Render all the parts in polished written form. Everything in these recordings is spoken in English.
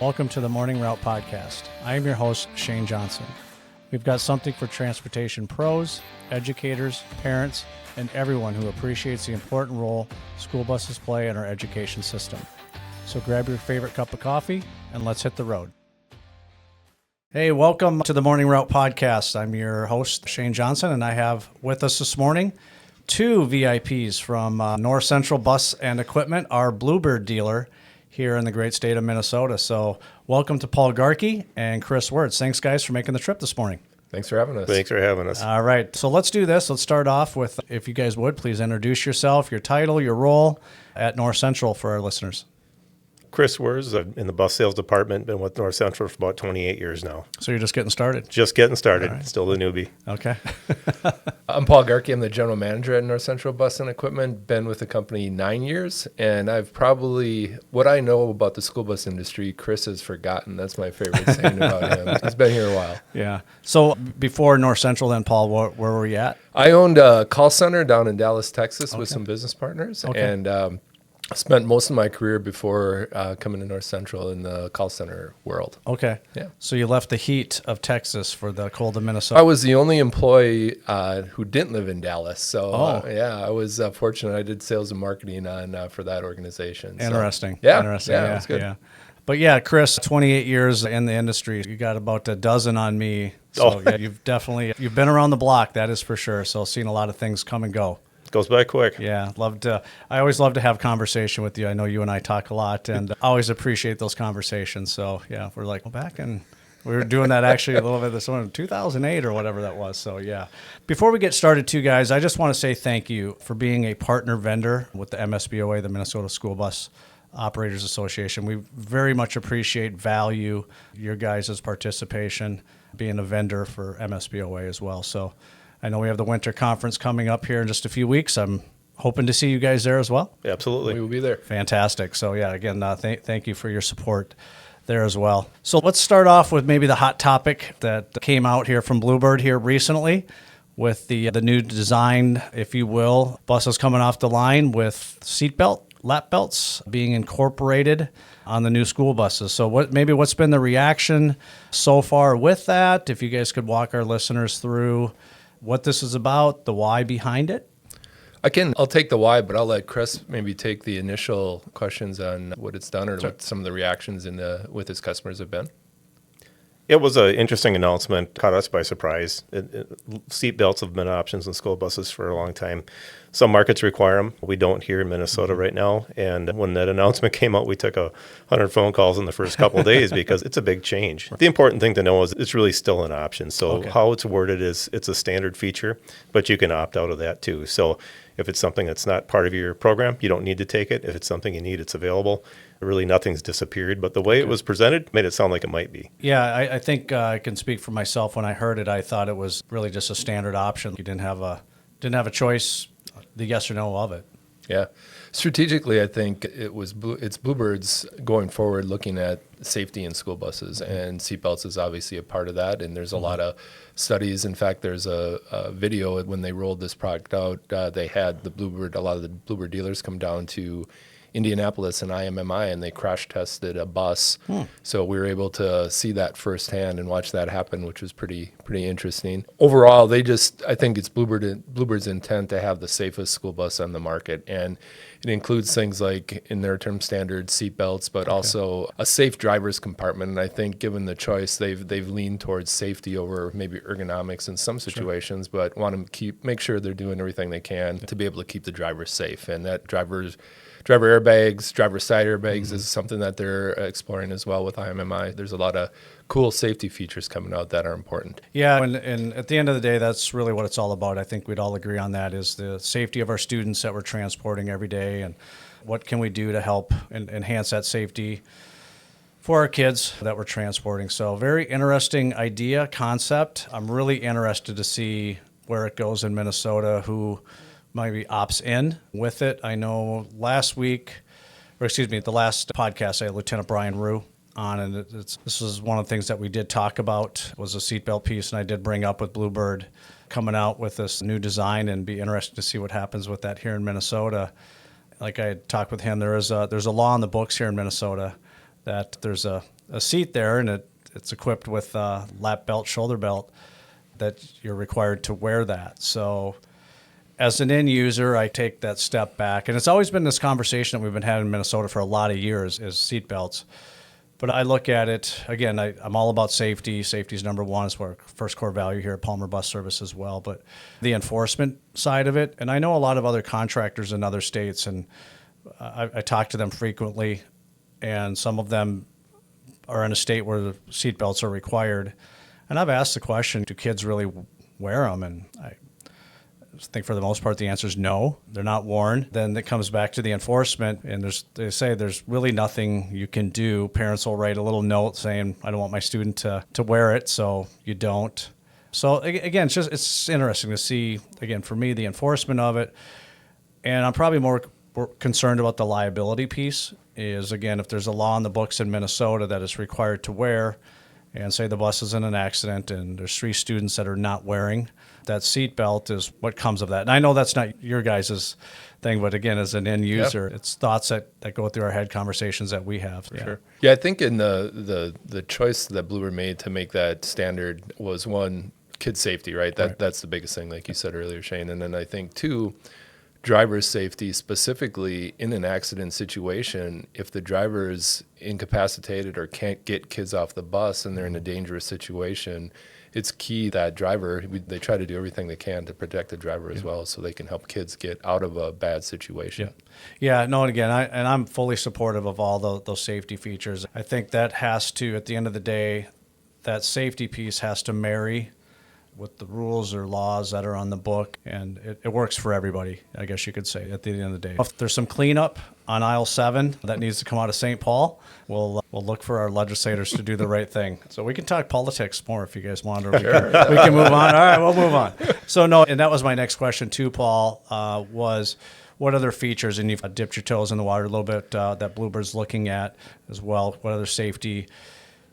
Welcome to the Morning Route Podcast. I am your host, Shane Johnson. We've got something for transportation pros, educators, parents, and everyone who appreciates the important role school buses play in our education system. So grab your favorite cup of coffee and let's hit the road. Hey, welcome to the Morning Route Podcast. I'm your host, Shane Johnson, and I have with us this morning two VIPs from North Central Bus and Equipment, our Bluebird dealer here in the great state of Minnesota. So welcome to Paul Garkey and Chris Wirtz. Thanks, guys, for making the trip this morning. Thanks for having us. Thanks for having us. All right. So let's do this. Let's start off with, if you guys would, please introduce yourself, your title, your role at North Central for our listeners. Chris Wirtz, I'm in the bus sales department, been with North Central for about 28 years now. So you're just getting started? Just getting started. Right. Still the newbie. Okay. I'm Paul Garkey. I'm the general manager at North Central Bus and Equipment. Been with the company 9 years, and I've probably, what I know about the school bus industry, Chris has forgotten. That's my favorite saying about him. He's been here a while. Yeah. So before North Central then, Paul, where were you at? I owned a call center down in Dallas, Texas with some business partners, and spent most of my career before coming to North Central in the call center world. Okay. Yeah. So you left the heat of Texas for the cold of Minnesota. I was the only employee who didn't live in Dallas. So, I was fortunate. I did sales and marketing on for that organization. So. Interesting. Yeah. Interesting. Yeah, that's good. Yeah. But yeah, Chris, 28 years in the industry. You got about a dozen on me. So yeah, you've been around the block, that is for sure. So seen a lot of things come and go. Goes by quick. Yeah, I always love to have conversation with you. I know you and I talk a lot, and I always appreciate those conversations. So yeah, we're like, go back, and we were doing that actually a little bit this one, 2008 or whatever that was. So yeah. Before we get started too, guys, I just want to say thank you for being a partner vendor with the MSBOA, the Minnesota School Bus Operators Association. We very much value your guys' participation, being a vendor for MSBOA as well. So I know we have the winter conference coming up here in just a few weeks. I'm hoping to see you guys there as well. Absolutely. We will be there. Fantastic. So yeah, again, thank you for your support there as well. So let's start off with maybe the hot topic that came out here from Bluebird here recently with the new design, if you will, buses coming off the line with seatbelt, lap belts being incorporated on the new school buses. So what's been the reaction so far with that? If you guys could walk our listeners through what this is about, the why behind it. I'll take the why, but I'll let Chris maybe take the initial questions on what it's done or what some of the reactions with his customers have been. It was an interesting announcement, caught us by surprise. Seat belts have been options in school buses for a long time. Some markets require them. We don't here in Minnesota right now. And when that announcement came out, we took 100 phone calls in the first couple of days because it's a big change. The important thing to know is it's really still an option. So how it's worded is it's a standard feature, but you can opt out of that too. So if it's something that's not part of your program, you don't need to take it. If it's something you need, it's available. Really, nothing's disappeared. But the way it was presented made it sound like it might be. Yeah, I think I can speak for myself. When I heard it, I thought it was really just a standard option. You didn't have a choice, the yes or no of it. Yeah. Strategically, I think it's Bluebird's going forward looking at safety in school buses, and seatbelts is obviously a part of that. And there's a lot of studies. In fact, there's a video when they rolled this product out. They had a lot of the Bluebird dealers come down to Indianapolis and IMMI, and they crash tested a bus. So we were able to see that firsthand and watch that happen, which was pretty interesting. Overall, I think it's Bluebird's intent to have the safest school bus on the market, and it includes things like, in their term, standard seat belts, but also a safe driver's compartment. And I think, given the choice, they've leaned towards safety over maybe ergonomics in some situations, but want to make sure they're doing everything they can to be able to keep the driver safe. And that driver airbags, driver side airbags is something that they're exploring as well with IMMI. There's a lot of cool safety features coming out that are important. Yeah, and at the end of the day, that's really what it's all about. I think we'd all agree on that, is the safety of our students that we're transporting every day, and what can we do to help and enhance that safety for our kids that we're transporting. So very interesting idea, concept. I'm really interested to see where it goes in Minnesota, who maybe opts in with it. I know the last podcast, I had Lieutenant Brian Rue on, and this is one of the things that we did talk about, was a seatbelt piece, and I did bring up with Bluebird coming out with this new design, and be interested to see what happens with that here in Minnesota. Like I had talked with him, there's a law in the books here in Minnesota that there's a a seat there, and it's equipped with a lap belt, shoulder belt, that you're required to wear that. So as an end user, I take that step back. And it's always been this conversation that we've been having in Minnesota for a lot of years is seat belts. But I look at it, again, I'm all about safety. Safety is number one. It's our first core value here at Palmer Bus Service as well. But the enforcement side of it, and I know a lot of other contractors in other states, and I talk to them frequently, and some of them are in a state where the seat belts are required. And I've asked the question, do kids really wear them? And I think for the most part, the answer is no, they're not worn. Then it comes back to the enforcement, and they say there's really nothing you can do. Parents will write a little note saying, I don't want my student to wear it, so you don't. So again, it's interesting to see, again, for me, the enforcement of it. And I'm probably more concerned about the liability piece is, again, if there's a law in the books in Minnesota that is required to wear, and say the bus is in an accident and there's 3 students that are not wearing that seat belt, is what comes of that. And I know that's not your guys' thing, but again, as an end user, it's thoughts that go through our head, conversations that we have. For sure. Yeah, I think in the choice that Bluebird made to make that standard was, one, kid safety, right? That's the biggest thing, like you said earlier, Shane. And then I think, 2, driver's safety, specifically in an accident situation. If the driver is incapacitated or can't get kids off the bus and they're in a dangerous situation, it's key that they try to do everything they can to protect the driver as well, so they can help kids get out of a bad situation. Yeah, no, and again, I'm fully supportive of all those safety features. I think that has to, at the end of the day, that safety piece has to marry with the rules or laws that are on the book, and it works for everybody, I guess you could say, at the end of the day. If there's some cleanup on aisle 7 that needs to come out of St. Paul, we'll look for our legislators to do the right thing. So we can talk politics more if you guys want, or we can move on. All right, we'll move on. So no, and that was my next question too, Paul, was what other features, and you've dipped your toes in the water a little bit, that Bluebird's looking at as well. What other safety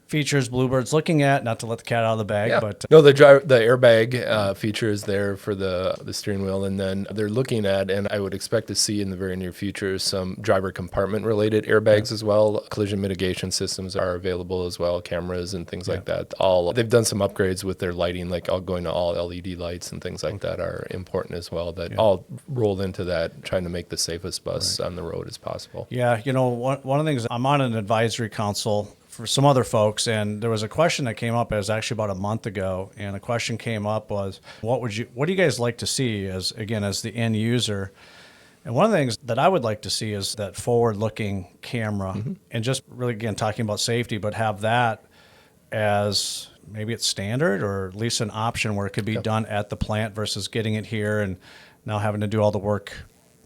features Bluebird's looking at, not to let the cat out of the bag, but no, the airbag feature is there for the steering wheel, and then they're looking at, and I would expect to see in the very near future, some driver compartment related airbags as well. Collision mitigation systems are available as well, cameras and things like that. They've done some upgrades with their lighting, like going to all LED lights and things like that are important as well. That all roll into that, trying to make the safest bus on the road as possible. Yeah, one of the things, I'm on an advisory council for some other folks, and there was a question that came up. It was actually about a month ago, and a question came up was, what do you guys like to see as the end user? And one of the things that I would like to see is that forward-looking camera, and just really, again, talking about safety, but have that as maybe it's standard, or at least an option where it could be done at the plant versus getting it here and now having to do all the work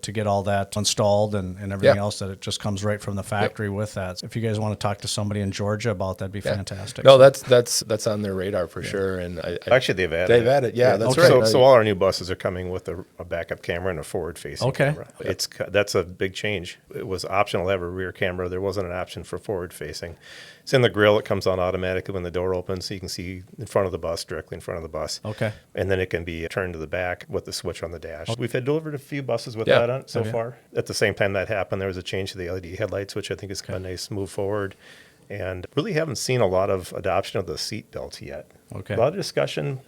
to get all that installed and everything else, that it just comes right from the factory with that. So if you guys want to talk to somebody in Georgia about that, that'd be fantastic. No, that's on their radar for sure. And actually, they've added it. Yeah, that's right. right. So all our new buses are coming with a backup camera and a forward-facing camera. That's a big change. It was optional to have a rear camera. There wasn't an option for forward-facing. It's in the grill. It comes on automatically when the door opens, so you can see in front of the bus, directly in front of the bus. Okay. And then it can be turned to the back with the switch on the dash. We've had delivered a few buses with that on it so far. At the same time that happened, there was a change to the LED headlights, which I think is kind of nice move forward. And really haven't seen a lot of adoption of the seat belts yet. Okay. A lot of discussion.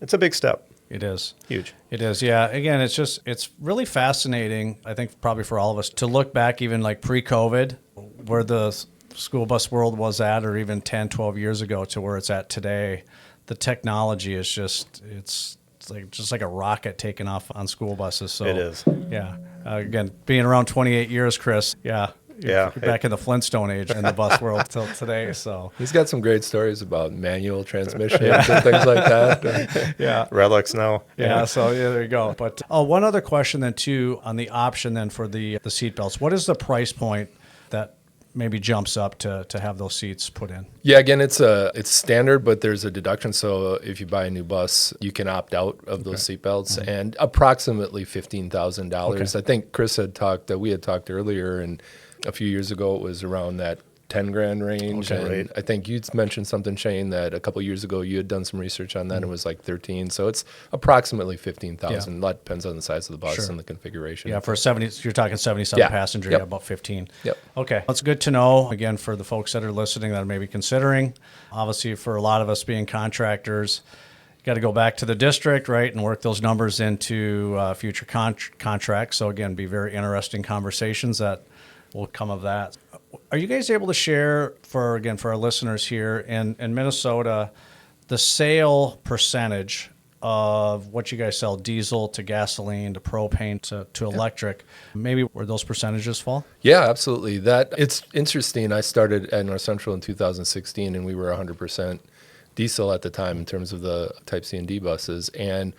It's a big step. It is. Huge. It is, yeah. Again, it's really fascinating, I think probably for all of us, to look back even like pre-COVID, where the school bus world was at, or even 10, 12 years ago, to where it's at today. The technology is just like a rocket taking off on school buses. So it is. Yeah. Again, being around 28 years, Chris, you're back in the Flintstone age in the bus world till today. So he's got some great stories about manual transmissions and things like that. Relics now. So there you go. But one other question then too, on the option then for the seat belts. What is the price point that maybe jumps up to have those seats put in? Yeah, again, it's standard, but there's a deduction. So if you buy a new bus, you can opt out of those seat belts, and approximately $15,000. I think Chris had talked, we had talked earlier, and a few years ago it was around that 10 grand range. Okay, And right. I think you'd mentioned something, Shane, that a couple years ago you had done some research on that and it was like 13. So it's approximately 15,000. That depends on the size of the bus Sure. and the configuration. Yeah, for a 70, you're talking 77 Yeah. passenger, Yep. yeah, about 15. Yep. Okay, that's good to know. Again, for the folks that are listening that are maybe considering, obviously for a lot of us being contractors, got to go back to the district, right, and work those numbers into future contracts. So again, be very interesting conversations that will come of that. Are you guys able to share for our listeners here in Minnesota, the sale percentage of what you guys sell, diesel to gasoline to propane to electric, maybe where those percentages fall? Yeah, absolutely. It's interesting. I started at North Central in 2016 and we were 100% diesel at the time in terms of the Type C and D buses. And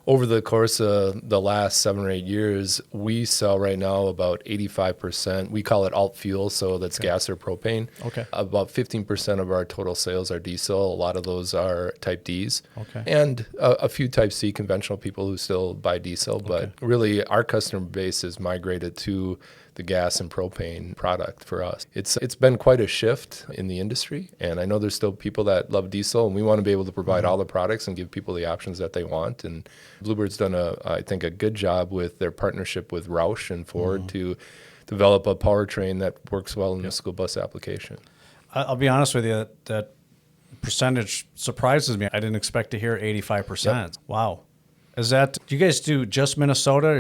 over the course of the last 7 or 8 years, we sell right now about 85%. We call it alt fuel, so that's gas or propane. Okay. About 15% of our total sales are diesel. A lot of those are Type Ds. Okay. And a few Type C conventional people who still buy diesel. But really, our customer base has migrated to the gas and propane product for us. It's been quite a shift in the industry, and I know there's still people that love diesel, and we want to be able to provide all the products and give people the options that they want. And Bluebird's done I think a good job with their partnership with Roush and Ford to develop a powertrain that works well in the school bus application. I'll be honest with you, that percentage surprises me. I didn't expect to hear 85%. Wow. Do you guys do just Minnesota, or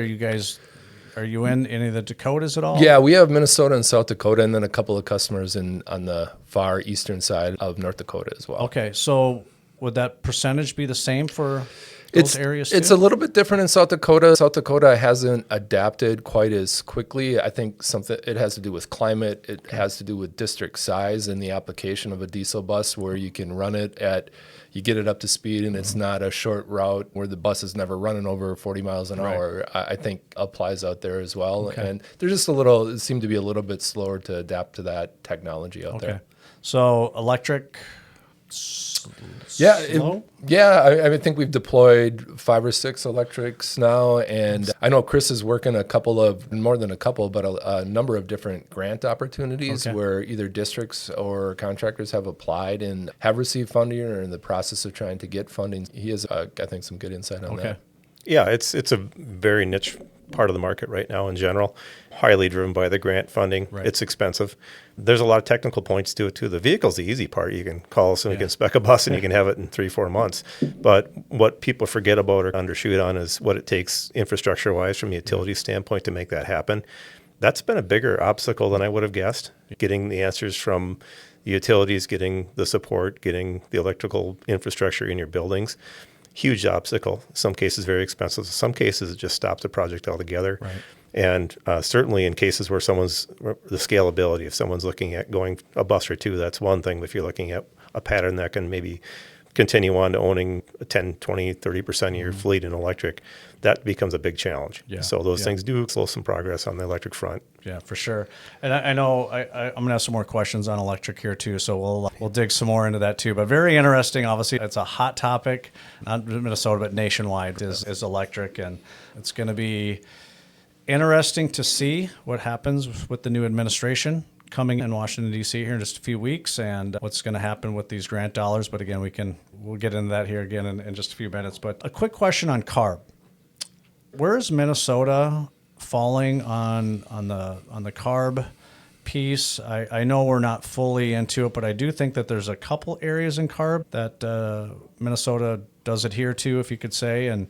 are you in any of the Dakotas at all? Yeah, we have Minnesota and South Dakota, and then a couple of customers on the far eastern side of North Dakota as well. Okay, so would that percentage be the same for those areas too? It's a little bit different in South Dakota. South Dakota hasn't adapted quite as quickly. I think it has to do with climate. It has to do with district size and the application of a diesel bus where you can run it you get it up to speed and it's not a short route where the bus is never running over 40 miles an hour. I think applies out there as well. Okay. And they're just it seemed to be a little bit slower to adapt to that technology out there. So electric. Yeah, Slow? I think we've deployed 5 or 6 electrics now, and I know Chris is working more than a couple, but a number of different grant opportunities where either districts or contractors have applied and have received funding or are in the process of trying to get funding. He has, I think, some good insight on that. Yeah, it's a very niche part of the market right now in general, highly driven by the grant funding. Right. It's expensive. There's a lot of technical points to it too. The vehicle's the easy part. You can call us and we can spec a bus and you can have it in 3-4 months. But what people forget about or undershoot on is what it takes infrastructure-wise from a utility standpoint to make that happen. That's been a bigger obstacle than I would have guessed. Getting the answers from the utilities, getting the support, getting the electrical infrastructure in your buildings. Huge obstacle. Some cases very expensive. Some cases it just stops the project altogether. Right. And certainly in cases where the scalability, if someone's looking at going a bus or 2, that's one thing. But if you're looking at a pattern that can maybe continue on to owning 10, 20, 30% of your fleet in electric, that becomes a big challenge. Yeah. So those things do slow some progress on the electric front. Yeah, for sure. And I know I'm going to have some more questions on electric here too, so we'll dig some more into that too. But very interesting. Obviously, it's a hot topic, not Minnesota, but nationwide is electric, and it's going to be interesting to see what happens with the new administration coming in Washington, D.C. here in just a few weeks, and what's going to happen with these grant dollars. But again, we'll get into that here again in just a few minutes. But a quick question on CARB. Where is Minnesota falling on the CARB piece? I know we're not fully into it, but I do think that there's a couple areas in CARB that Minnesota does adhere to, if you could say. And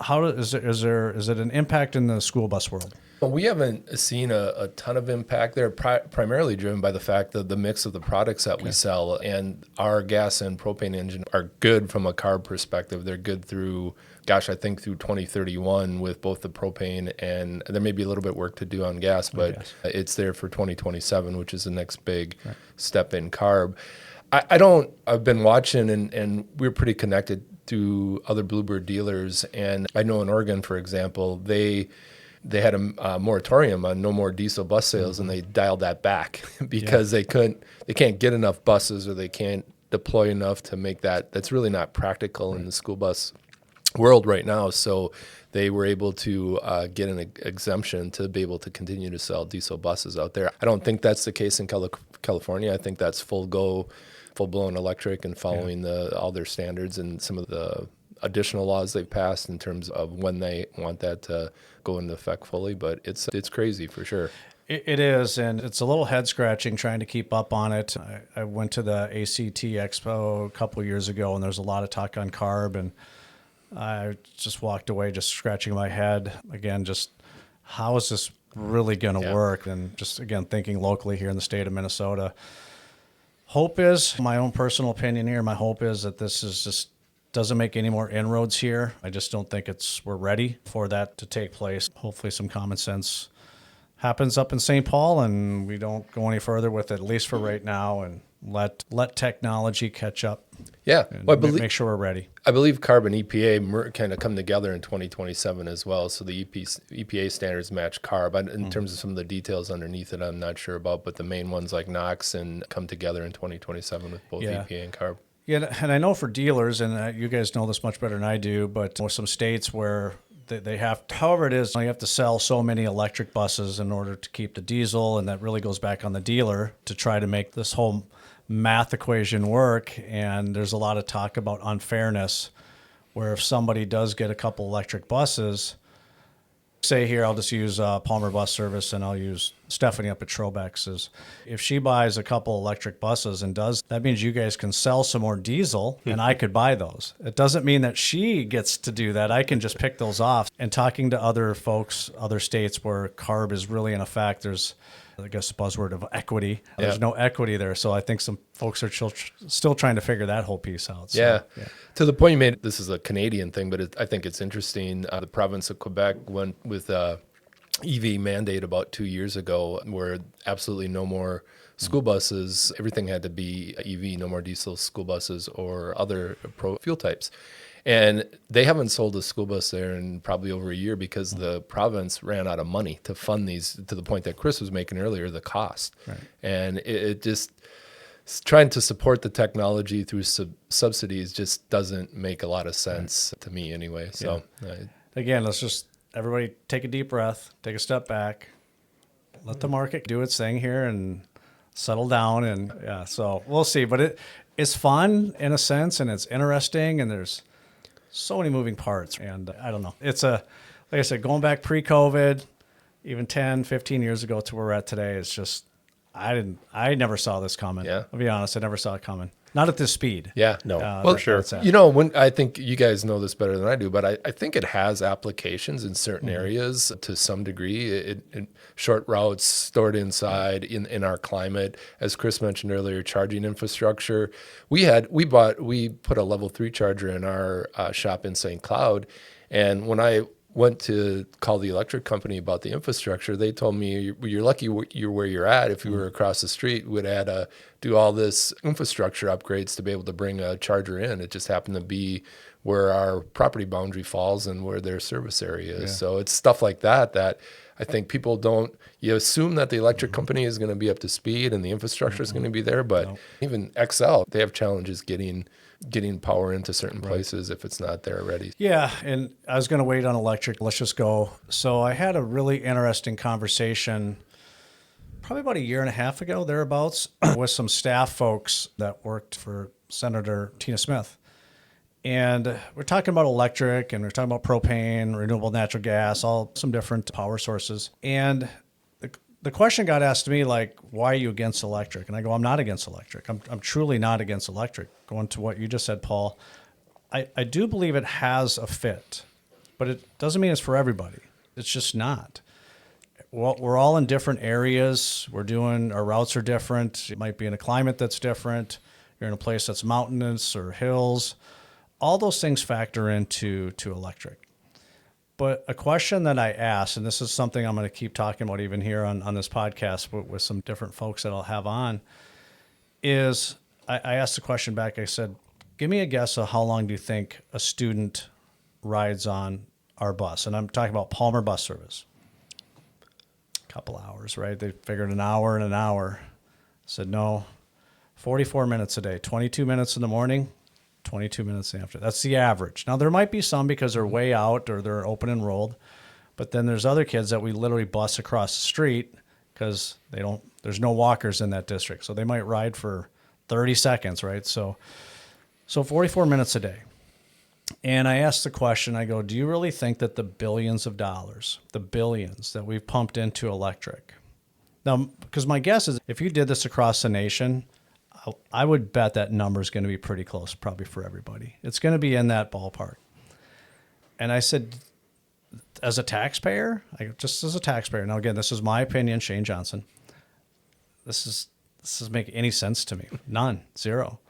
how is it an impact in the school bus world? Well, we haven't seen a ton of impact. They're primarily driven by the fact that the mix of the products that we sell, and our gas and propane engine are good from a CARB perspective. They're good through, I think through 2031 with both the propane, and there may be a little bit work to do on gas, but it's there for 2027, which is the next big step in CARB. I've been watching, and we're pretty connected to other Bluebird dealers, and I know in Oregon, for example, they had a moratorium on no more diesel bus sales, and they dialed that back because they can't get enough buses, or they can't deploy enough to make that's really not practical in the school bus world right now. So they were able to get an exemption to be able to continue to sell diesel buses out there. I don't think that's the case in California. I think that's full-blown electric and following all their standards and some of the additional laws they've passed in terms of when they want that to go into effect fully. But it's crazy for sure. It is, and it's a little head-scratching trying to keep up on it. I went to the ACT Expo a couple of years ago, and there's a lot of talk on CARB, and I just walked away just scratching my head. Again, just how is this really going to work? And just, again, thinking locally here in the state of Minnesota. Hope is, my own personal opinion here, my hope is that this is just doesn't make any more inroads here. I just don't think we're ready for that to take place. Hopefully some common sense happens up in St. Paul, and we don't go any further with it, at least for right now, and let technology catch up. Yeah, and make sure we're ready. I believe CARB and EPA kind of come together in 2027 as well. So the EPA standards match CARB. In terms of some of the details underneath it, I'm not sure about, but the main ones like NOx and come together in 2027 with both EPA and CARB. Yeah, and I know for dealers, and you guys know this much better than I do, but with some states where they have, however it is, you have to sell so many electric buses in order to keep the diesel, and that really goes back on the dealer to try to make this whole math equation work. And there's a lot of talk about unfairness, where if somebody does get a couple electric buses, say here, I'll just use Palmer Bus Service, and I'll use Stephanie up at Trobex's. If she buys a couple electric buses and that means you guys can sell some more diesel, and I could buy those. It doesn't mean that she gets to do that. I can just pick those off. And talking to other folks, other states where CARB is really in effect, there's, I guess, the buzzword of equity. There's no equity there. So I think some folks are still trying to figure that whole piece out. So, yeah. To the point you made, this is a Canadian thing, but I think it's interesting. The province of Quebec went with EV mandate about 2 years ago, where absolutely no more school buses. Everything had to be EV, no more diesel school buses or other fuel types. And they haven't sold a school bus there in probably over a year because the province ran out of money to fund these, to the point that Chris was making earlier, the cost. Right. And it just, trying to support the technology through subsidies just doesn't make a lot of sense to me anyway. So again, let's just everybody take a deep breath, take a step back, let the market do its thing here and settle down. And so we'll see. But it's fun in a sense, and it's interesting, and there's so many moving parts. And I don't know. It's like I said, going back pre-COVID, even 10, 15 years ago to where we're at today, it's just, I never saw this coming. Yeah. I'll be honest, I never saw it coming. Not at this speed. Yeah, no, for sure. When I think you guys know this better than I do, but I think it has applications in certain areas to some degree. It short routes stored inside in our climate, as Chris mentioned earlier, charging infrastructure. We put a level 3 charger in our shop in St. Cloud, and when I went to call the electric company about the infrastructure, they told me, you're lucky you're where you're at. If you were across the street, we would have to do all this infrastructure upgrades to be able to bring a charger in. It just happened to be where our property boundary falls and where their service area is. Yeah. So it's stuff like that I think people you assume that the electric company is going to be up to speed and the infrastructure is going to be there, but even XL, they have challenges getting power into certain places if it's not there already. Yeah, and I was going to wait on electric. Let's just go. So I had a really interesting conversation probably about a year and a half ago, thereabouts, with some staff folks that worked for Senator Tina Smith. And we're talking about electric, and we're talking about propane, renewable natural gas, some different power sources. And the question got asked to me, like, why are you against electric? And I go, I'm not against electric. I'm truly not against electric. Going to what you just said, Paul, I do believe it has a fit, but it doesn't mean it's for everybody. It's just not. Well, we're all in different areas. Our routes are different. It might be in a climate that's different. You're in a place that's mountainous or hills. All those things factor into electric. But a question that I asked, and this is something I'm going to keep talking about even here on this podcast with some different folks that I'll have on, is I asked the question back. I said, give me a guess of how long do you think a student rides on our bus? And I'm talking about Palmer Bus Service. A couple hours, right? They figured an hour and an hour. I said, no, 44 minutes a day, 22 minutes in the morning, 22 minutes after. That's the average. Now, there might be some because they're way out or they're open enrolled, but then there's other kids that we literally bus across the street because there's no walkers in that district. So they might ride for 30 seconds, right? So 44 minutes a day. And I asked the question, I go, do you really think that the billions of dollars, the billions that we've pumped into electric? Now, because my guess is if you did this across the nation, I would bet that number is going to be pretty close probably for everybody. It's going to be in that ballpark. And I said, as a taxpayer, now again, this is my opinion, Shane Johnson, this doesn't make any sense to me. None, zero.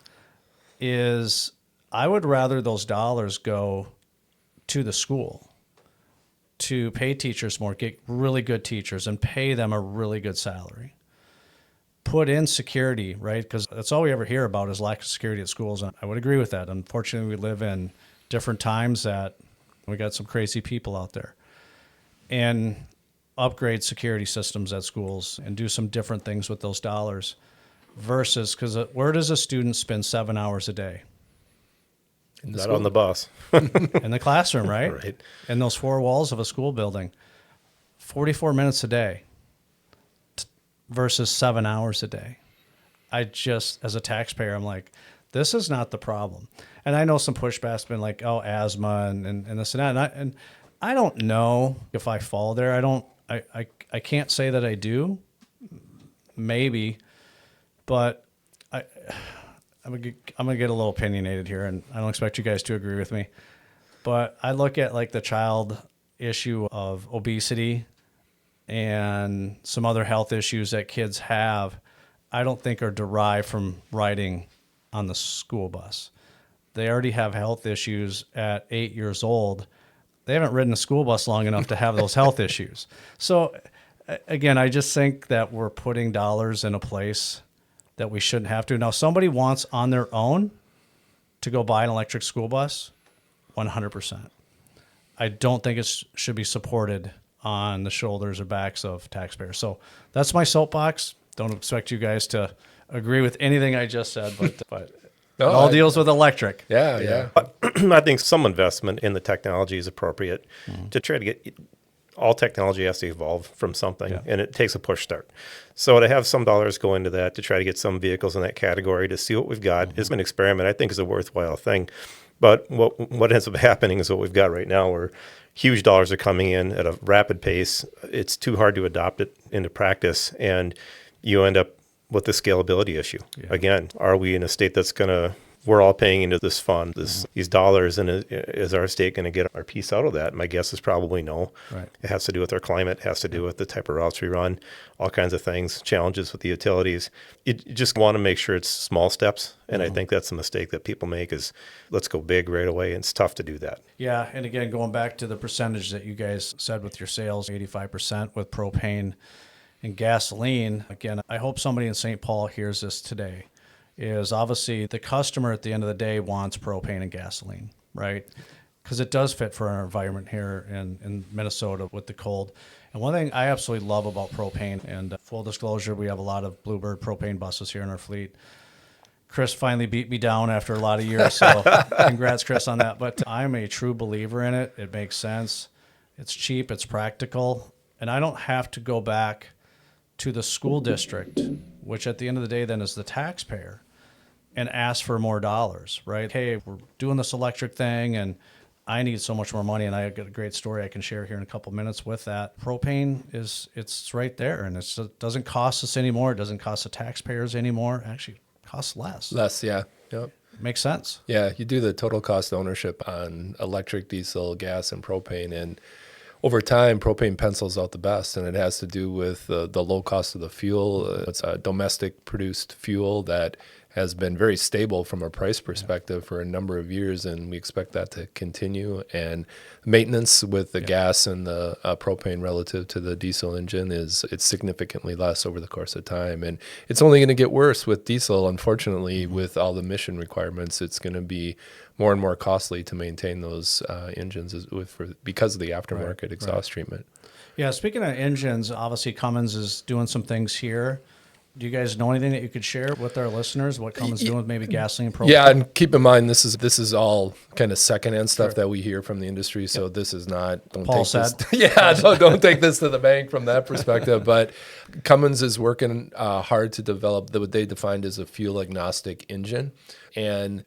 I would rather those dollars go to the school to pay teachers more, get really good teachers, and pay them a really good salary. Put in security, right? Because that's all we ever hear about is lack of security at schools. And I would agree with that. Unfortunately, we live in different times that we got some crazy people out there. And upgrade security systems at schools and do some different things with those dollars versus, because where does a student spend 7 hours a day? Not on the bus. In the classroom, right? Right. In those four walls of a school building. 44 minutes a day versus 7 hours a day. I just, as a taxpayer, I'm like, this is not the problem. And I know some pushback's been like, oh, asthma and this and that. And I don't know if I fall there. I can't say that I do. Maybe. But I'm gonna get a little opinionated here, and I don't expect you guys to agree with me. But I look at like the child issue of obesity and some other health issues that kids have, I don't think are derived from riding on the school bus. They already have health issues at 8 years old. They haven't ridden a school bus long enough to have those health issues. So again, I just think that we're putting dollars in a place that we shouldn't have to. Now, somebody wants on their own to go buy an electric school bus, 100%. I don't think it should be supported on the shoulders or backs of taxpayers. So that's my soapbox. Don't expect you guys to agree with anything I just said, but No, it all deals with electric. Yeah. But I think some investment in the technology is appropriate to try to get. All technology has to evolve from something, and it takes a push start. So to have some dollars go into that to try to get some vehicles in that category to see what we've got is an experiment. I think is a worthwhile thing. But what ends up happening is what we've got right now, where huge dollars are coming in at a rapid pace. It's too hard to adopt it into practice, and you end up with the scalability issue. Yeah. Again, are we in a state that's going to, we're all paying into this fund, these dollars, and is our state going to get our piece out of that? My guess is probably no. Right. It has to do with our climate, it has to do with the type of routes we run, all kinds of things, challenges with the utilities. You just want to make sure it's small steps, and I think that's a mistake that people make is let's go big right away, and it's tough to do that. Yeah, and again, going back to the percentage that you guys said with your sales, 85% with propane and gasoline, again, I hope somebody in St. Paul hears this today. Is obviously the customer at the end of the day wants propane and gasoline, right? Because it does fit for our environment here in Minnesota with the cold. And one thing I absolutely love about propane, and full disclosure, we have a lot of Bluebird propane buses here in our fleet. Chris finally beat me down after a lot of years, so congrats, Chris, on that. But I'm a true believer in it. It makes sense. It's cheap. It's practical. And I don't have to go back to the school district, which at the end of the day then is the taxpayer, and ask for more dollars, right? Hey, we're doing this electric thing and I need so much more money, and I got a great story I can share here in a couple minutes with that. Propane it's right there, and it doesn't cost us anymore. It doesn't cost the taxpayers anymore. Actually, it costs less. Yeah. Yep. Makes sense. Yeah, you do the total cost of ownership on electric, diesel, gas, and propane, and over time, propane pencils out the best, and it has to do with the low cost of the fuel. It's a domestic produced fuel that has been very stable from a price perspective for a number of years, and we expect that to continue. And maintenance with the gas and the propane relative to the diesel engine it's significantly less over the course of time. And it's only going to get worse with diesel, unfortunately, with all the emission requirements. It's going to be more and more costly to maintain those engines because of the aftermarket exhaust treatment. Yeah, speaking of engines, obviously Cummins is doing some things here. Do you guys know anything that you could share with our listeners? What Cummins doing with maybe gasoline propane? Yeah, and keep in mind this is all kind of secondhand stuff that we hear from the industry. So this is not Paul said. don't take this to the bank from that perspective. But Cummins is working hard to develop what they defined as a fuel agnostic engine. And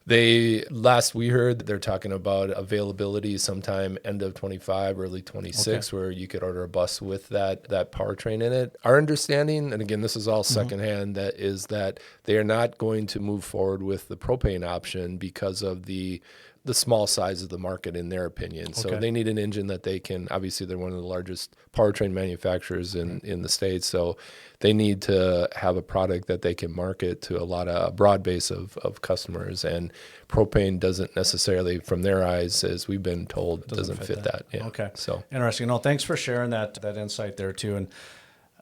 last we heard, they're talking about availability sometime end of 25, early 26, where you could order a bus with that powertrain in it. Our understanding, and again, this is all secondhand, that they are not going to move forward with the propane option because of the small size of the market, in their opinion. So they need an engine that they can, obviously they're one of the largest powertrain manufacturers in the States. So they need to have a product that they can market to a broad base of customers. And propane doesn't necessarily, from their eyes, as we've been told, doesn't fit that. Yeah. Okay. So interesting. No, thanks for sharing that insight there too. And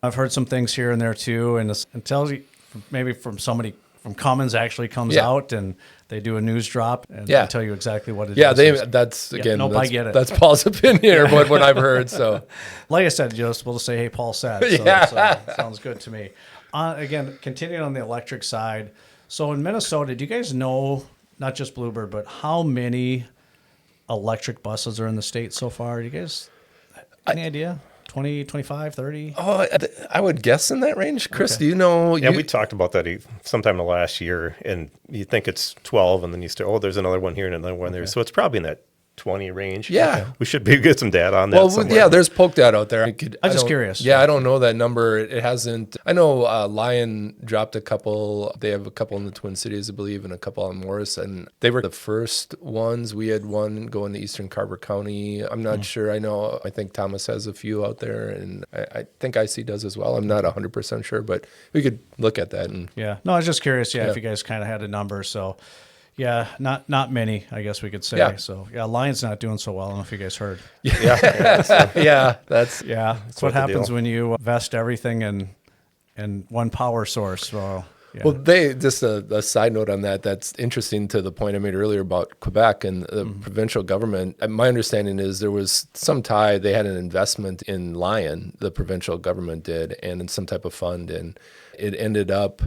I've heard some things here and there too. And until maybe from somebody from Cummins actually comes out and they do a news drop and they tell you exactly what it is. I get it. That's Paul's opinion or what I've heard. So, like I said, you're supposed to say, "Hey, Paul said." So sounds good to me. Again, continuing on the electric side. So in Minnesota, do you guys know, not just Bluebird, but how many electric buses are in the state so far? Do you guys any idea? 20, 25, 30? Oh, I would guess in that range. Chris, do you know? Yeah, we talked about that sometime in the last year, and you think it's 12, and then you start, there's another one here and another one there. So it's probably in that 20 range. Yeah. We should get some data on that. Well, yeah, there's poke data out there. I'm just curious. Yeah, I don't know that number. It hasn't. I know Lion dropped a couple. They have a couple in the Twin Cities, I believe, and a couple on Morris. And they were the first ones. We had one go into Eastern Carver County. I'm not sure. I think Thomas has a few out there, and I think IC does as well. I'm not 100% sure, but we could look at that. And yeah. No, I was just curious, if you guys kind of had a number. So, yeah, not many, I guess we could say. Yeah. So, Lion's not doing so well. I don't know if you guys heard. That's what happens when you vest everything in one power source. So, yeah. Well, just a side note on that. That's interesting to the point I made earlier about Quebec and the provincial government. My understanding is there was some tie. They had an investment in Lion, the provincial government did, and in some type of fund. And it ended up,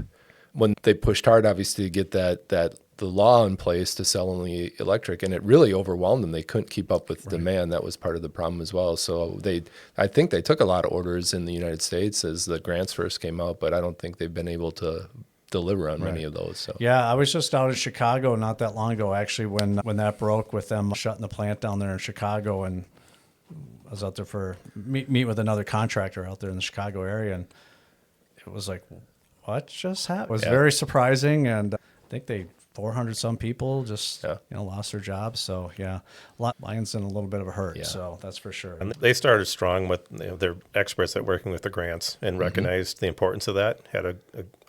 when they pushed hard, obviously, to get the law in place to sell only electric, and it really overwhelmed them. They couldn't keep up with demand. That was part of the problem as well. So I think they took a lot of orders in the United States as the grants first came out, but I don't think they've been able to deliver on many of those. So yeah, I was just out in Chicago not that long ago, actually, when that broke with them shutting the plant down there in Chicago, and I was out there for meet with another contractor out there in the Chicago area, and it was like, what just happened? It was very surprising, and I think 400 some people just lost their jobs. So Lion's in a little bit of a hurt. So that's for sure. And they started strong with their experts that working with the grants and recognized the importance of that. Had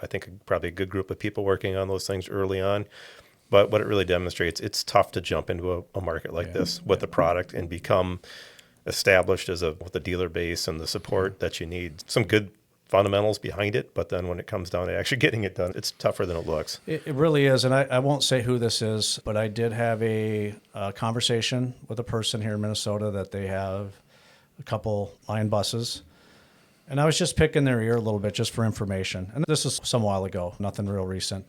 I think probably a good group of people working on those things early on. But what it really demonstrates, it's tough to jump into a market like this with a product and become established with the dealer base and the support that you need. Some good fundamentals behind it, but then when it comes down to actually getting it done, it's tougher than it looks. It really is, and I won't say who this is, but I did have a conversation with a person here in Minnesota that they have a couple Lion buses, and I was just picking their ear a little bit just for information. And this is some while ago, nothing real recent.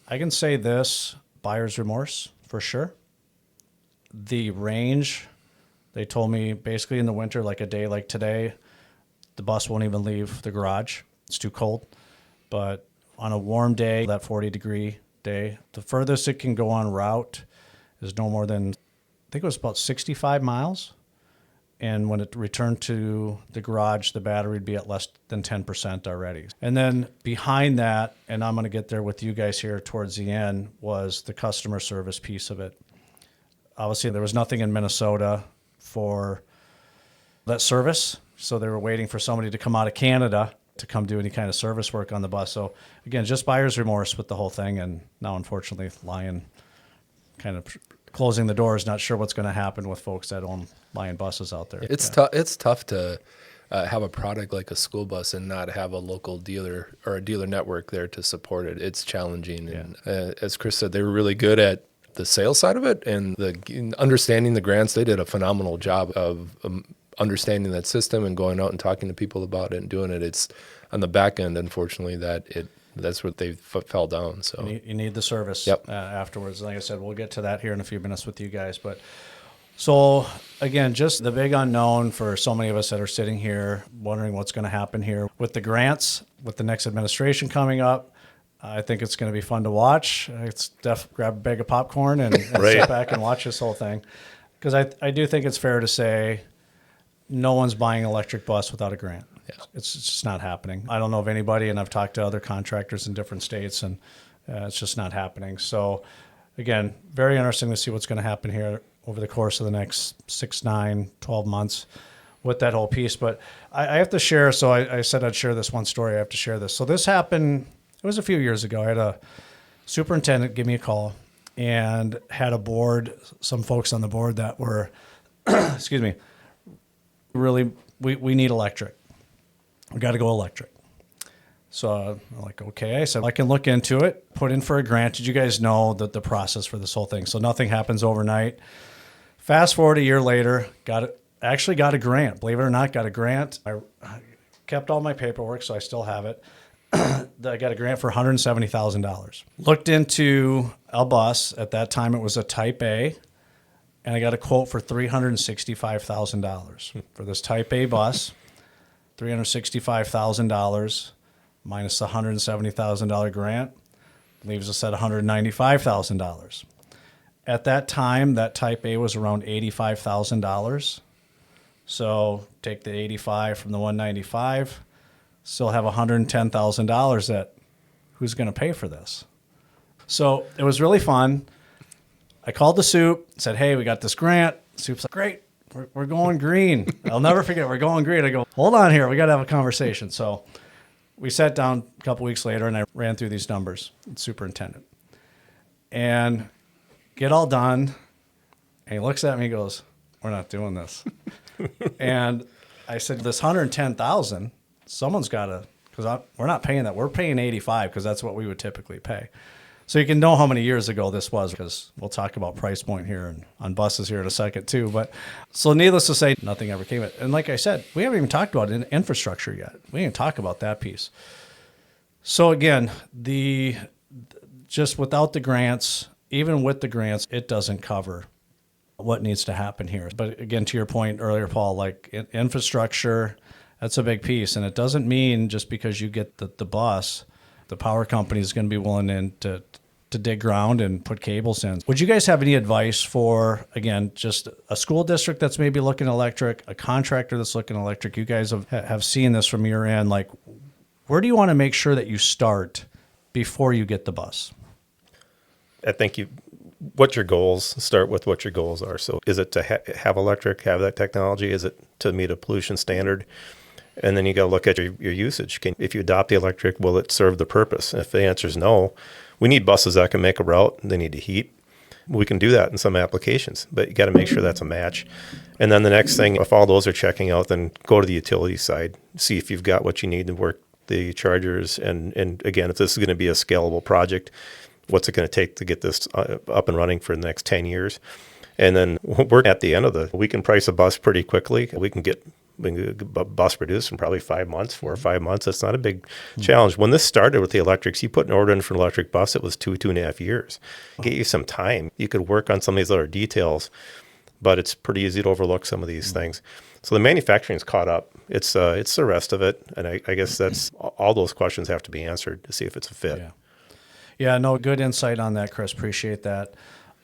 I can say this, buyer's remorse, for sure. The range, they told me basically in the winter, like a day like today, the bus won't even leave the garage. It's too cold. But on a warm day, that 40-degree day, the furthest it can go on route is no more than, I think it was about 65 miles. And when it returned to the garage, the battery would be at less than 10% already. And then behind that, and I'm going to get there with you guys here towards the end, was the customer service piece of it. Obviously, there was nothing in Minnesota for that service. So they were waiting for somebody to come out of Canada to come do any kind of service work on the bus. So again, just buyer's remorse with the whole thing. And now, unfortunately, Lion kind of closing the doors, not sure what's going to happen with folks that own Lion buses out there. It's tough to have a product like a school bus and not have a local dealer or a dealer network there to support it. It's challenging. And as Chris said, they were really good at the sales side of it and understanding the grants. They did a phenomenal job of understanding that system and going out and talking to people about it and doing it. It's on the back end, unfortunately, that's what they fell down. So you need the service afterwards. Like I said, we'll get to that here in a few minutes with you guys. But so again, just the big unknown for so many of us that are sitting here wondering what's going to happen here with the grants, with the next administration coming up. I think it's going to be fun to watch. It's grab a bag of popcorn and sit back and watch this whole thing. Because I do think it's fair to say no one's buying an electric bus without a grant. Yeah. It's just not happening. I don't know of anybody, and I've talked to other contractors in different states, and it's just not happening. So, again, very interesting to see what's going to happen here over the course of the next 6, 9, 12 months with that whole piece. But I have to share, so I said I'd share this one story. I have to share this. So this happened, it was a few years ago. I had a superintendent give me a call and had a board, some folks on the board that were, excuse me, really, we need electric. We got to go electric. So I'm like, okay. I said, I can look into it, put in for a grant. Did you guys know that the process for this whole thing? So nothing happens overnight. Fast forward a year later, actually got a grant. Believe it or not, got a grant. I kept all my paperwork, so I still have it. I got a grant for $170,000. Looked into a bus. At that time, it was a Type A. And I got a quote for $365,000 for this Type A bus. $365,000 minus the $170,000 grant leaves us at $195,000. At that time, that Type A was around $85,000. So take the 85 from the 195, still have $110,000 that who's going to pay for this? So it was really fun. I called the Soup, said, hey, we got this grant. Soup's like, great. We're going green. I'll never forget. We're going green. I go, hold on here. We got to have a conversation. So we sat down a couple weeks later, and I ran through these numbers with Superintendent. And get all done. And he looks at me and goes, we're not doing this. And I said, this $110,000, someone's got to, because we're not paying that. We're paying $85,000 because that's what we would typically pay. So you can know how many years ago this was, because we'll talk about price point here and on buses here in a second too. But so needless to say, nothing ever came of it. And like I said, we haven't even talked about infrastructure yet. We didn't talk about that piece. So again, just without the grants, even with the grants, it doesn't cover what needs to happen here. But again, to your point earlier, Paul, like infrastructure, that's a big piece. And it doesn't mean just because you get the bus, the power company is going to be willing to dig ground and put cables in. Would you guys have any advice for, again, just a school district that's maybe looking electric, a contractor that's looking electric? You guys have seen this from your end. Like, where do you want to make sure that you start before you get the bus? I think what your goals, start with what your goals are. So is it to have electric, have that technology? Is it to meet a pollution standard? And then you got to look at your usage. If you adopt the electric, will it serve the purpose? If the answer is no, we need buses that can make a route. They need to heat. We can do that in some applications, but you got to make sure that's a match. And then the next thing, if all those are checking out, then go to the utility side, see if you've got what you need to work the chargers. And again, if this is going to be a scalable project, what's it going to take to get this up and running for the next 10 years? And then we're at the end of we can price a bus pretty quickly. We can get a bus produced in probably 5 months, 4 or 5 months. That's not a big challenge. When this started with the electrics, you put an order in for an electric bus, it was 2.5 years. Get you some time. You could work on some of these other details, but it's pretty easy to overlook some of these things. So the manufacturing's caught up. It's the rest of it. And I guess that's all those questions have to be answered to see if it's a fit. Yeah, no, good insight on that, Chris. Appreciate that.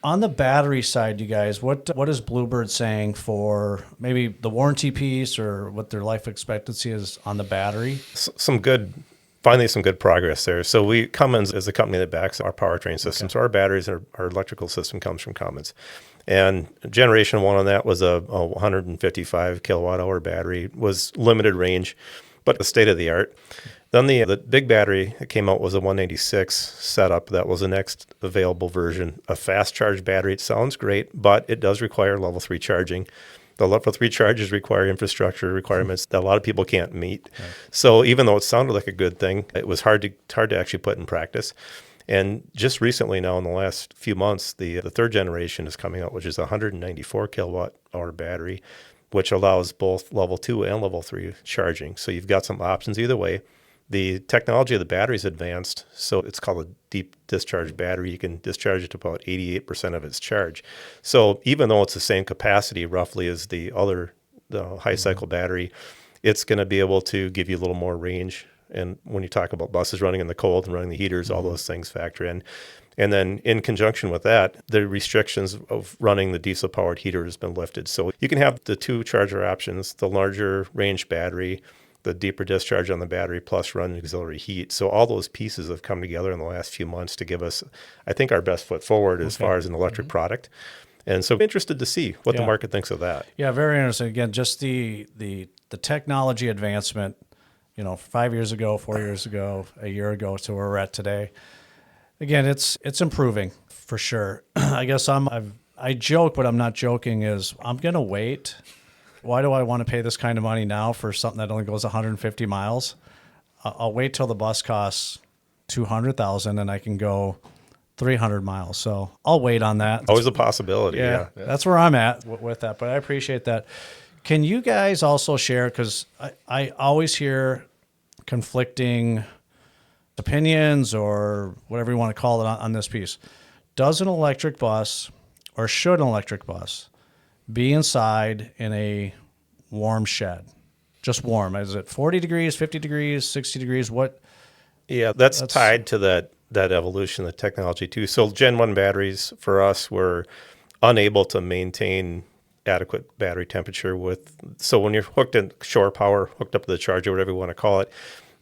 On the battery side, you guys, what is Bluebird saying for maybe the warranty piece or what their life expectancy is on the battery? Finally some good progress there. So Cummins is the company that backs our powertrain system. Okay. So our batteries, our electrical system comes from Cummins. And generation 1 on that was a 155 kilowatt hour battery, was limited range, but the state of the art. Then the big battery that came out was a 186 setup. That was the next available version. A fast charge battery. It sounds great, but it does require level 3 charging. The level 3 charges require infrastructure requirements that a lot of people can't meet. Right. So even though it sounded like a good thing, it was hard to actually put in practice. And just recently now, in the last few months, the third generation is coming out, which is a 194 kilowatt hour battery. which allows both level 2 and level 3 charging. So you've got some options either way. The technology of the battery is advanced, so it's called a deep discharge battery. You can discharge it to about 88% of its charge. So even though it's the same capacity roughly as the high cycle battery, it's going to be able to give you a little more range. And when you talk about buses running in the cold and running the heaters, all those things factor in. And then in conjunction with that, the restrictions of running the diesel-powered heater has been lifted. So you can have the 2 charger options, the larger range battery, the deeper discharge on the battery, plus run auxiliary heat. So all those pieces have come together in the last few months to give us, I think, our best foot forward as far as an electric product. And so I'm interested to see what the market thinks of that. Yeah, very interesting. Again, just the technology advancement, 5 years ago, 4 years ago, a year ago to where we're at today. Again, it's improving for sure. I guess I joke, but I'm not joking, is I'm going to wait. Why do I want to pay this kind of money now for something that only goes 150 miles? I'll wait till the bus costs $200,000 and I can go 300 miles. So I'll wait on that. Always a possibility. Yeah. That's where I'm at with that, but I appreciate that. Can you guys also share, because I always hear conflicting opinions or whatever you want to call it on this piece. Does an electric bus, or should an electric bus, be inside in a warm shed? Just warm. Is it 40 degrees, 50 degrees, 60 degrees? What? Yeah, that's tied to that evolution of technology too. So Gen 1 batteries for us were unable to maintain adequate battery temperature so when you're hooked in shore power, hooked up to the charger, whatever you want to call it,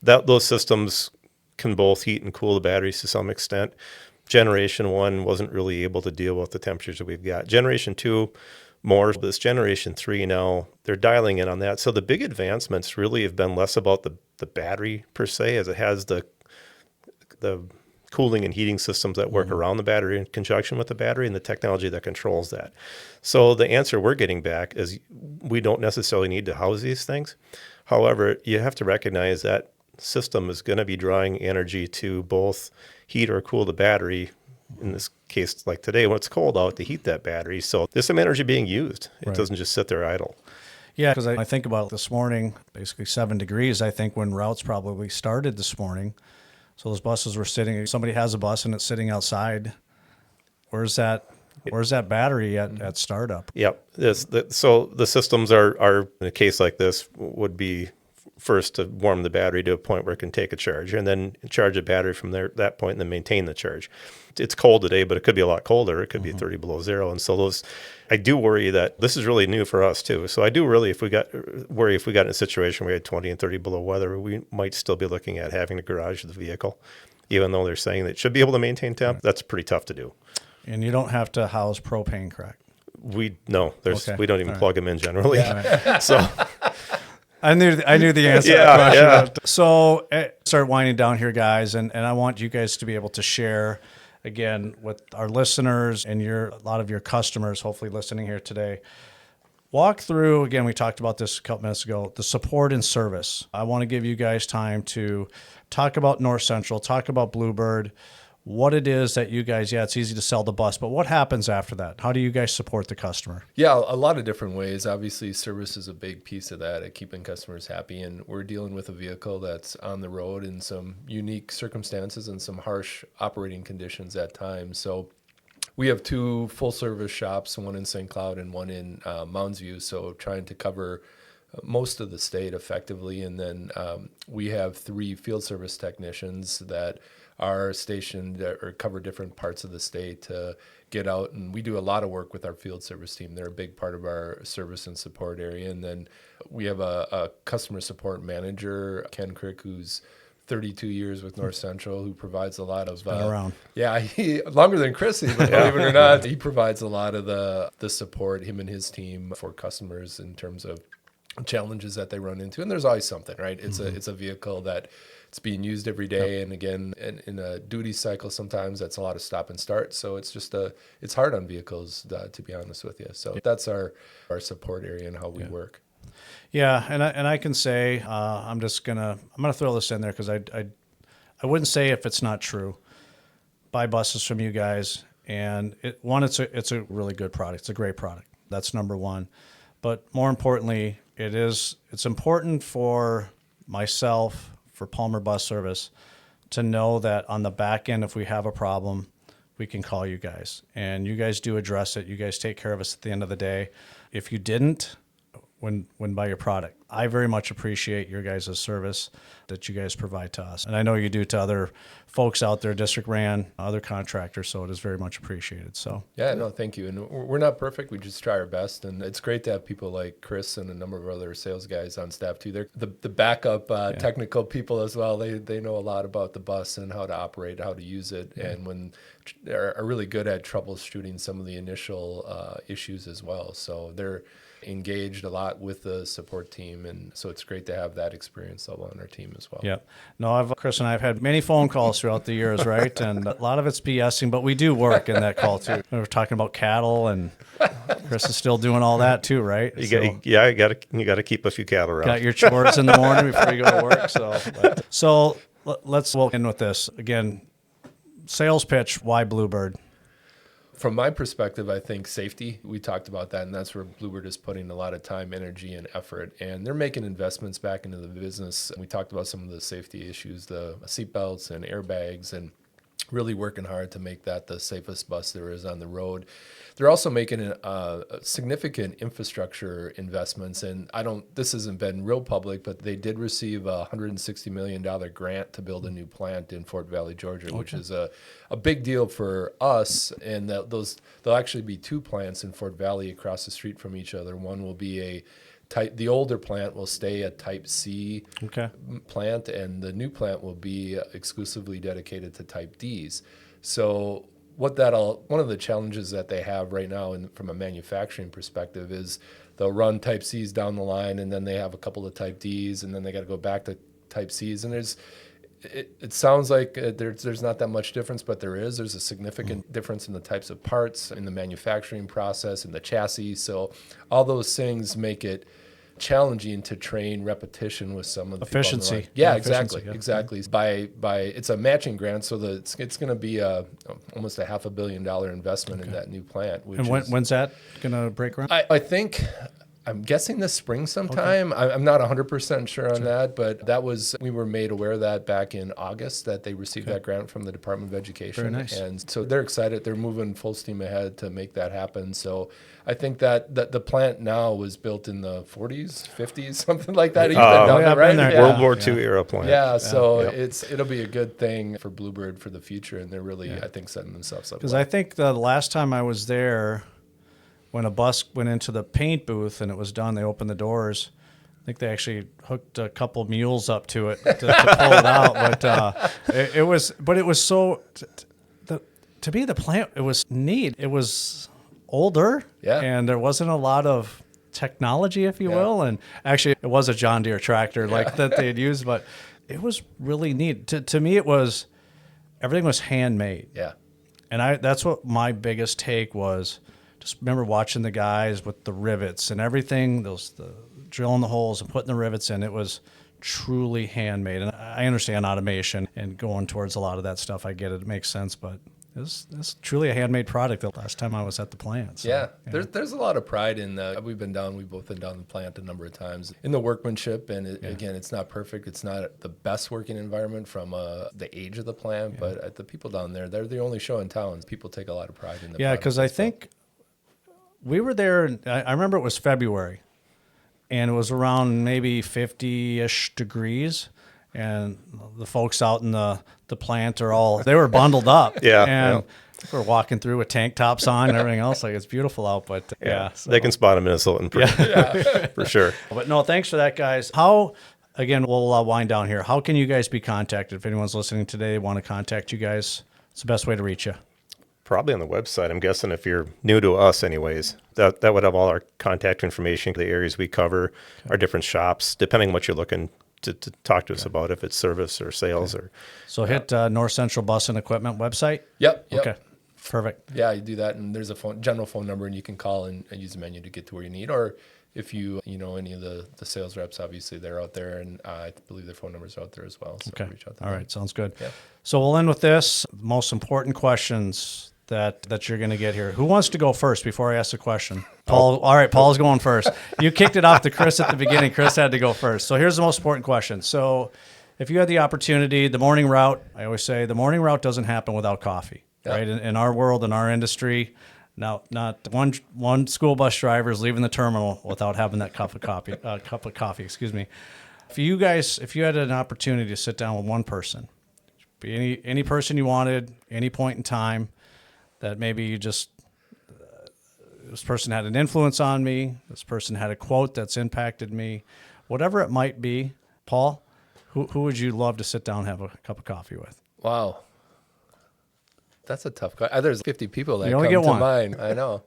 those systems can both heat and cool the batteries to some extent. Generation 1 wasn't really able to deal with the temperatures that we've got. Generation 2, more. This Generation 3 now, they're dialing in on that. So the big advancements really have been less about the battery per se, as it has the cooling and heating systems that work around the battery in conjunction with the battery and the technology that controls that. So the answer we're getting back is we don't necessarily need to house these things. However, you have to recognize that system is going to be drawing energy to both heat or cool the battery, in this case like today when it's cold out, to heat that battery. So there's some energy being used. It doesn't just sit there idle. Yeah, because I think about this morning, basically 7 degrees, I think, when routes probably started this morning. So those buses were sitting, somebody has a bus and it's sitting outside. Where's that battery at startup? Yep. So the systems are, in a case like this, would be first to warm the battery to a point where it can take a charge, and then charge the battery from that point, and then maintain the charge. It's cold today, but it could be a lot colder. It could be 30 below zero. And so I do worry that this is really new for us too. So I do really, if we got in a situation where we had 20 and 30 below weather, we might still be looking at having to garage the vehicle, even though they're saying that it should be able to maintain temp. That's pretty tough to do. And you don't have to house propane, correct? We don't even plug them in generally. Yeah. So I knew the answer to that question. Yeah. So start winding down here, guys, and I want you guys to be able to share, again, with our listeners and a lot of your customers, hopefully listening here today. Walk through, again, we talked about this a couple minutes ago, the support and service. I want to give you guys time to talk about North Central, talk about Bluebird, what it is that you guys, it's easy to sell the bus, but what happens after that? How do you guys support the customer? Yeah, a lot of different ways. Obviously, service is a big piece of that, at keeping customers happy. And we're dealing with a vehicle that's on the road in some unique circumstances and some harsh operating conditions at times. So we have 2 full-service shops, one in St. Cloud and one in Mounds View, so trying to cover most of the state effectively. And then we have 3 field service technicians that are stationed or cover different parts of the state to get out. And we do a lot of work with our field service team. They're a big part of our service and support area. And then we have a customer support manager, Ken Crick, who's 32 years with North Central, who provides a lot of... been around. Yeah, longer than Chrissy, but believe it or not, he provides a lot of the support, him and his team, for customers in terms of challenges that they run into. And there's always something, right? It's a vehicle that it's being used every day. And again, in a duty cycle, sometimes that's a lot of stop and start. So it's just it's hard on vehicles, to be honest with you. So that's our support area and how we work. Yeah. And I can say, I'm going to throw this in there, because I wouldn't say if it's not true. Buy buses from you guys. And it's a really good product. It's a great product. That's number one. But more importantly, it's important for myself, for Palmer Bus Service, to know that on the back end, if we have a problem, we can call you guys. And you guys do address it. You guys take care of us at the end of the day. If you didn't, wouldn't buy your product. I very much appreciate your guys' service that you guys provide to us. And I know you do to other folks out there, district ran, other contractors, so it is very much appreciated. So yeah, no, thank you. And we're not perfect. We just try our best. And it's great to have people like Chris and a number of other sales guys on staff too. They're the backup technical people as well. They know a lot about the bus and how to operate, how to use it. Yeah. And when are really good at troubleshooting some of the initial issues as well. So they're engaged a lot with the support team, and so it's great to have that experience level on our team as well. Yeah. No, Chris and I have had many phone calls throughout the years, right? And a lot of it's BSing, but we do work in that call too. We were talking about cattle, and Chris is still doing all that too, right? You got to keep a few cattle around. Got your chores in the morning before you go to work. So let's walk in with this again. Sales pitch: why Bluebird? From my perspective, I think safety, we talked about that, and that's where Bluebird is putting a lot of time, energy, and effort. And they're making investments back into the business. We talked about some of the safety issues, the seatbelts and airbags, and really working hard to make that the safest bus there is on the road. They're also making significant infrastructure investments, and this hasn't been real public, but they did receive a $160 million grant to build a new plant in Fort Valley, Georgia, okay, which is a big deal for us. And there'll actually be two plants in Fort Valley across the street from each other. One will be the older plant will stay a Type C plant, and the new plant will be exclusively dedicated to Type Ds. So one of the challenges that they have right now from a manufacturing perspective is they'll run Type Cs down the line, and then they have a couple of Type Ds, and then they got to go back to Type Cs. And it sounds like there's not that much difference, but there's a significant difference in the types of parts, in the manufacturing process, in the chassis. So all those things make it challenging to train repetition with some of the efficiency. Yeah, exactly. By it's a matching grant, so that it's going to be almost a $500 million investment in that new plant. And when's that going to break ground? I'm guessing this spring sometime. Okay. I'm not 100% sure on that, but we were made aware of that back in August, that they received that grant from the Department of Education. Very nice. And so they're excited. They're moving full steam ahead to make that happen. So I think that the plant now was built in the 40s, 50s, something like that. You've been down there, right? Yeah. World War II era plant. Yeah, so it'll be a good thing for Bluebird for the future, and they're really, I think, setting themselves up. Because I think the last time I was there, when a bus went into the paint booth and it was done, they opened the doors. I think they actually hooked a couple mules up to it to pull it out. But it was so, to be the plant, it was neat. It was older, and there wasn't a lot of technology, if you will. And actually, it was a John Deere tractor that they had used, but it was really neat. To me, everything was handmade. Yeah. And that's what my biggest take was. Just remember watching the guys with the rivets and everything, the drilling the holes and putting the rivets in. It was truly handmade. And I understand automation and going towards a lot of that stuff. I get it. It makes sense. But it's truly a handmade product the last time I was at the plant. So, There's a lot of pride in we've both been down the plant a number of times in the workmanship. And again, it's not perfect. It's not the best working environment from the age of the plant. But the people down there, they're the only show in town. People take a lot of pride in the because I think we were there, I remember it was February, and it was around maybe 50-ish degrees, and the folks out in the plant they were bundled up. And we're walking through with tank tops on and everything else. It's beautiful out, but so. They can spot a Minnesotan for sure. But no, thanks for that, guys. Again, we'll wind down here. How can you guys be contacted? If anyone's listening today, want to contact you guys, what's the best way to reach you? Probably on the website. I'm guessing if you're new to us anyways, that would have all our contact information, the areas we cover, our different shops, depending on what you're looking to talk to us about, if it's service or sales. Or So hit North Central Bus and Equipment website? Yep. Okay, perfect. Yeah, you do that, and there's a general phone number, and you can call and use the menu to get to where you need. Or if you know any of the sales reps, obviously they're out there, and I believe their phone numbers are out there as well. So reach out to them. All right, sounds good. Yeah. So we'll end with this. Most important questions that you're going to get here. Who wants to go first before I ask the question? Paul. All right, Paul's going first. You kicked it off to Chris at the beginning. Chris had to go first. So here's the most important question. So if you had the opportunity, the morning route, I always say the morning route doesn't happen without coffee, right? In our world, in our industry, now not one school bus driver is leaving the terminal without having that cup of coffee. Excuse me. If you had an opportunity to sit down with one person, be any person you wanted, any point in time, that maybe you just this person had an influence on me, this person had a quote that's impacted me, whatever it might be, Paul, who would you love to sit down and have a cup of coffee with? Wow. That's a tough question. There's 50 people that You only come get to one. mind. I know.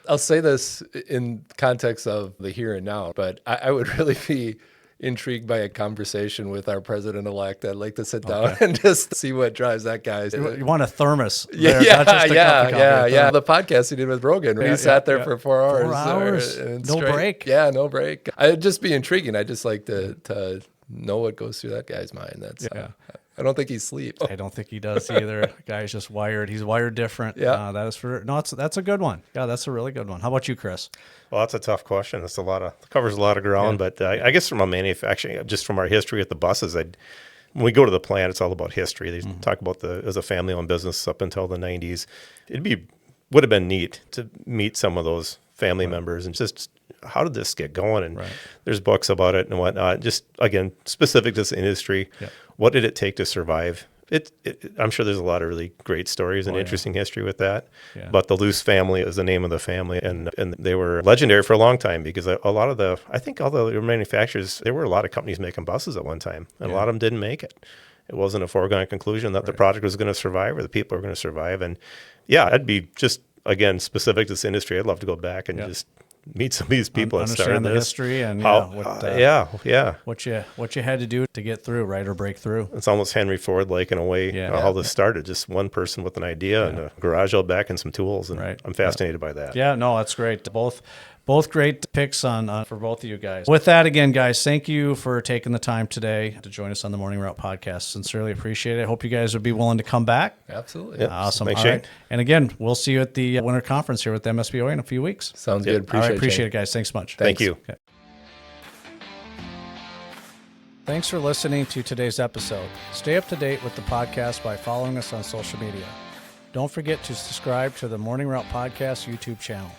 I'll say this in context of the here and now, but I would really be intrigued by a conversation with our president-elect. I'd like to sit down and just see what drives that guy. You want a thermos. Yeah, there, not just a cup of coffee, yeah. The podcast he did with Rogan, he sat there for 4 hours. 4 hours, no straight. break. Yeah, no break. It'd just be intriguing. I'd just like to know what goes through that guy's mind. That's I don't think he sleeps. I don't think he does either. The guy's just wired. He's wired different. Yeah, that's a good one. Yeah, that's a really good one. How about you, Chris? Well, that's a tough question. It's covers a lot of ground, but I guess from a manufacturing, just from our history at the buses, when we go to the plant, it's all about history. They talk about as a family-owned business up until the 90s. Would have been neat to meet some of those family members and just how did this get going? And there's books about it and whatnot. Just again, specific to this industry, what did it take to survive? I'm sure there's a lot of really great stories and interesting history with that. Yeah. But the Luce family is the name of the family, and they were legendary for a long time because I think all the manufacturers, there were a lot of companies making buses at one time, and a lot of them didn't make it. It wasn't a foregone conclusion that the product was going to survive or the people were going to survive. And I'd be just, again, specific to this industry. I'd love to go back and just meet some of these people and understand the history and what you had to do to get through, right, or break through. It's almost Henry Ford like in a way how this started. Just one person with an idea and a garage out back and some tools, and I'm fascinated by that. Yeah, no, that's great. Both great picks on for both of you guys. With that, again, guys, thank you for taking the time today to join us on the Morning Route podcast. Sincerely appreciate it. I hope you guys would be willing to come back. Absolutely. Yep. Awesome. Thanks, all Shane. right. And again, we'll see you at the winter conference here with the MSBOA in a few weeks. Sounds good. Appreciate it, guys. Thanks much. Thank you. Okay. Thanks for listening to today's episode. Stay up to date with the podcast by following us on social media. Don't forget to subscribe to the Morning Route Podcast YouTube channel.